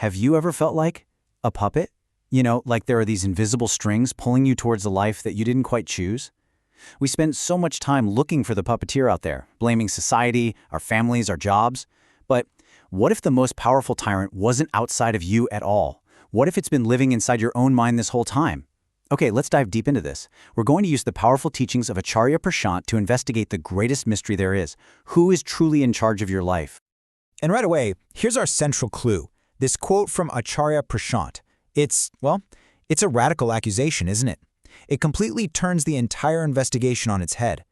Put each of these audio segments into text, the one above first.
Have you ever felt like a puppet? Like there are these invisible strings pulling you towards a life that you didn't quite choose? We spend so much time looking for the puppeteer out there, blaming society, our families, our jobs. But what if the most powerful tyrant wasn't outside of you at all? What if it's been living inside your own mind this whole time? Okay, let's dive deep into this. We're going to use the powerful teachings of Acharya Prashant to investigate the greatest mystery there is. Who is truly in charge of your life? And right away, here's our central clue. This quote from Acharya Prashant. It's a radical accusation, isn't it? It completely turns the entire investigation on its head.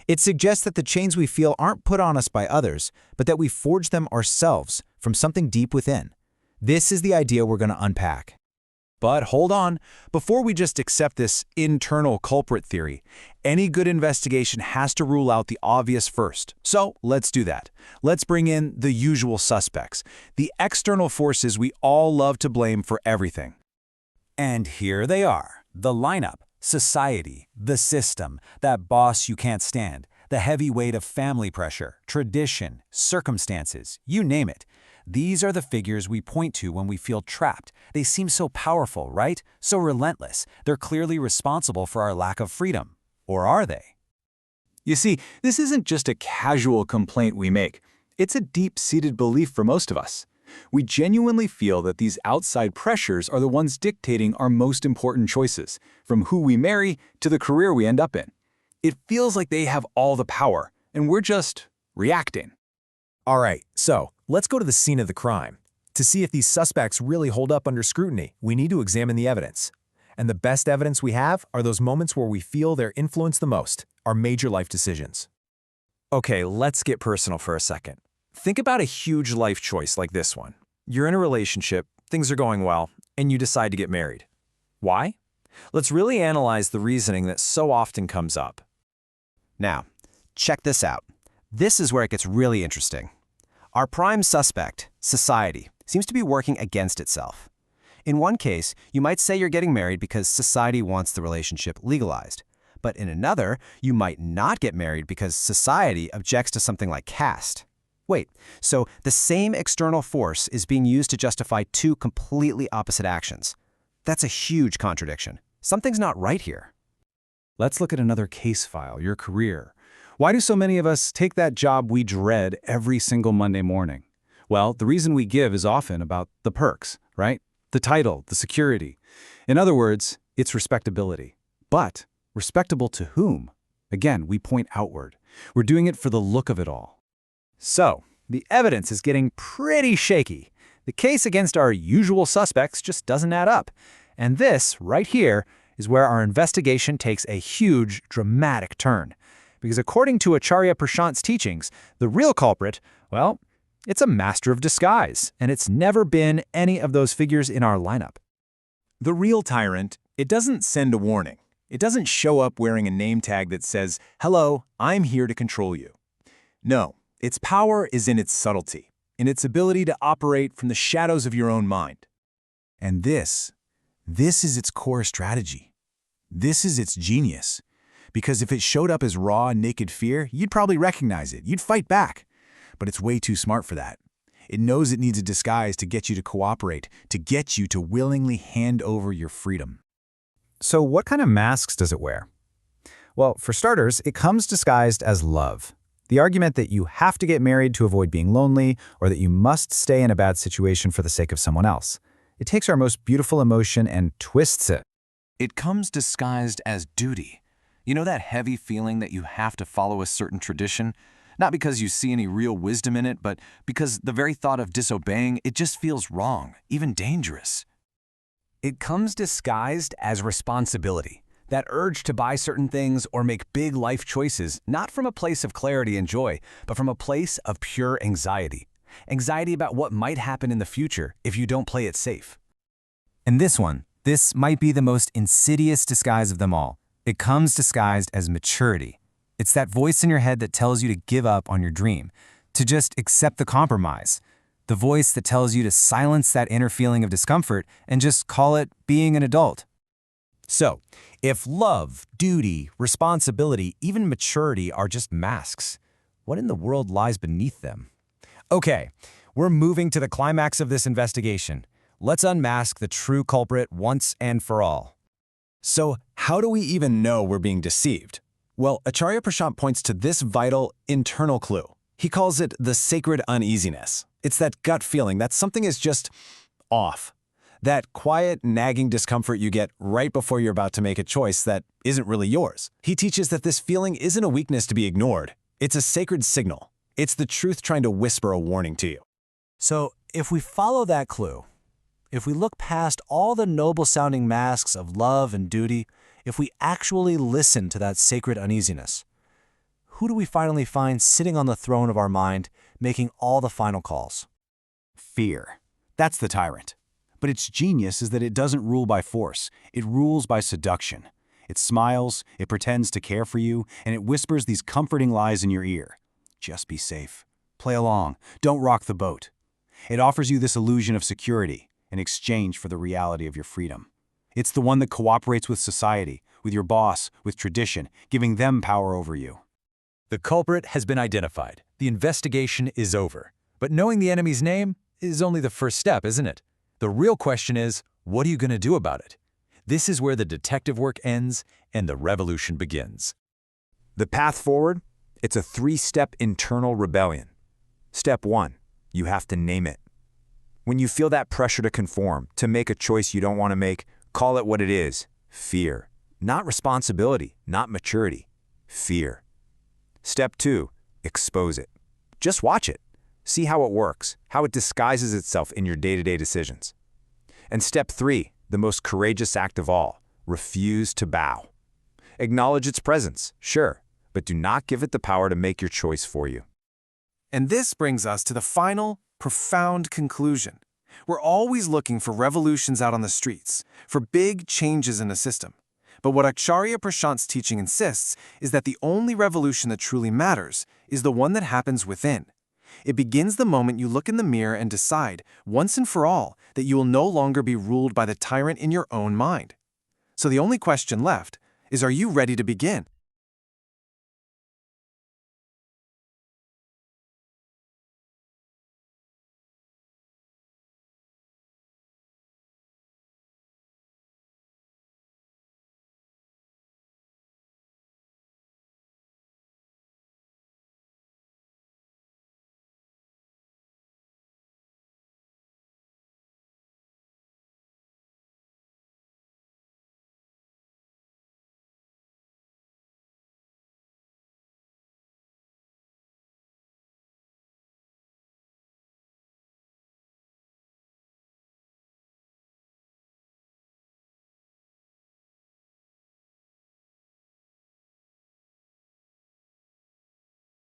It suggests that the chains we feel aren't put on us by others, but that we forge them ourselves from something deep within. This is the idea we're going to unpack. But hold on, before we just accept this internal culprit theory, any good investigation has to rule out the obvious first. So let's do that. Let's bring in the usual suspects, the external forces we all love to blame for everything. And here they are, the lineup: society, the system, that boss you can't stand, the heavy weight of family pressure, tradition, circumstances, you name it. These are the figures we point to when we feel trapped. They seem so powerful, right? So relentless. They're clearly responsible for our lack of freedom. Or are they? You see, this isn't just a casual complaint we make. It's a deep-seated belief for most of us. We genuinely feel that these outside pressures are the ones dictating our most important choices, from who we marry to the career we end up in. It feels like they have all the power, and we're just reacting. All right, so let's go to the scene of the crime. To see if these suspects really hold up under scrutiny, we need to examine the evidence. And the best evidence we have are those moments where we feel their influence the most, our major life decisions. Okay, let's get personal for a second. Think about a huge life choice like this one. You're in a relationship, things are going well, and you decide to get married. Why? Let's really analyze the reasoning that so often comes up. Now, check this out. This is where it gets really interesting. Our prime suspect, society, seems to be working against itself. In one case, you might say you're getting married because society wants the relationship legalized. But in another, you might not get married because society objects to something like caste. Wait, so the same external force is being used to justify two completely opposite actions. That's a huge contradiction. Something's not right here. Let's look at another case file, your career. Why do so many of us take that job we dread every single Monday morning? Well, the reason we give is often about the perks, right? The title, the security. In other words, it's respectability. But respectable to whom? Again, we point outward. We're doing it for the look of it all. So, the evidence is getting pretty shaky. The case against our usual suspects just doesn't add up. And this, right here, is where our investigation takes a huge, dramatic turn. Because according to Acharya Prashant's teachings, the real culprit, well, it's a master of disguise, and it's never been any of those figures in our lineup. The real tyrant, it doesn't send a warning. It doesn't show up wearing a name tag that says, "Hello, I'm here to control you." No, its power is in its subtlety, in its ability to operate from the shadows of your own mind. And this is its core strategy. This is its genius. Because if it showed up as raw, naked fear, you'd probably recognize it. You'd fight back. But it's way too smart for that. It knows it needs a disguise to get you to cooperate, to get you to willingly hand over your freedom. So what kind of masks does it wear? Well, for starters, it comes disguised as love. The argument that you have to get married to avoid being lonely, or that you must stay in a bad situation for the sake of someone else. It takes our most beautiful emotion and twists it. It comes disguised as duty. You know that heavy feeling that you have to follow a certain tradition? Not because you see any real wisdom in it, but because the very thought of disobeying, it just feels wrong, even dangerous. It comes disguised as responsibility. That urge to buy certain things or make big life choices, not from a place of clarity and joy, but from a place of pure anxiety. Anxiety about what might happen in the future if you don't play it safe. And this might be the most insidious disguise of them all. It comes disguised as maturity. It's that voice in your head that tells you to give up on your dream, to just accept the compromise. The voice that tells you to silence that inner feeling of discomfort and just call it being an adult. So, if love, duty, responsibility, even maturity are just masks, what in the world lies beneath them? Okay, we're moving to the climax of this investigation. Let's unmask the true culprit once and for all. So, how do we even know we're being deceived? Well, Acharya Prashant points to this vital internal clue. He calls it the sacred uneasiness. It's that gut feeling that something is just off. That quiet, nagging discomfort you get right before you're about to make a choice that isn't really yours. He teaches that this feeling isn't a weakness to be ignored. It's a sacred signal. It's the truth trying to whisper a warning to you. So, if we follow that clue, if we look past all the noble-sounding masks of love and duty, if we actually listen to that sacred uneasiness, who do we finally find sitting on the throne of our mind, making all the final calls? Fear. That's the tyrant. But its genius is that it doesn't rule by force. It rules by seduction. It smiles, it pretends to care for you, and it whispers these comforting lies in your ear. Just be safe. Play along. Don't rock the boat. It offers you this illusion of security in exchange for the reality of your freedom. It's the one that cooperates with society, with your boss, with tradition, giving them power over you. The culprit has been identified. The investigation is over. But knowing the enemy's name is only the first step, isn't it? The real question is, what are you going to do about it? This is where the detective work ends and the revolution begins. The path forward? It's a 3-step internal rebellion. Step 1, you have to name it. When you feel that pressure to conform, to make a choice you don't want to make, call it what it is: fear. Not responsibility, not maturity. Fear. Step 2, expose it. Just watch it. See how it works, how it disguises itself in your day-to-day decisions. And step 3, the most courageous act of all: refuse to bow. Acknowledge its presence, sure, but do not give it the power to make your choice for you. And this brings us to the final, profound conclusion. We're always looking for revolutions out on the streets, for big changes in the system. But what Acharya Prashant's teaching insists is that the only revolution that truly matters is the one that happens within. It begins the moment you look in the mirror and decide, once and for all, that you will no longer be ruled by the tyrant in your own mind. So the only question left is, are you ready to begin?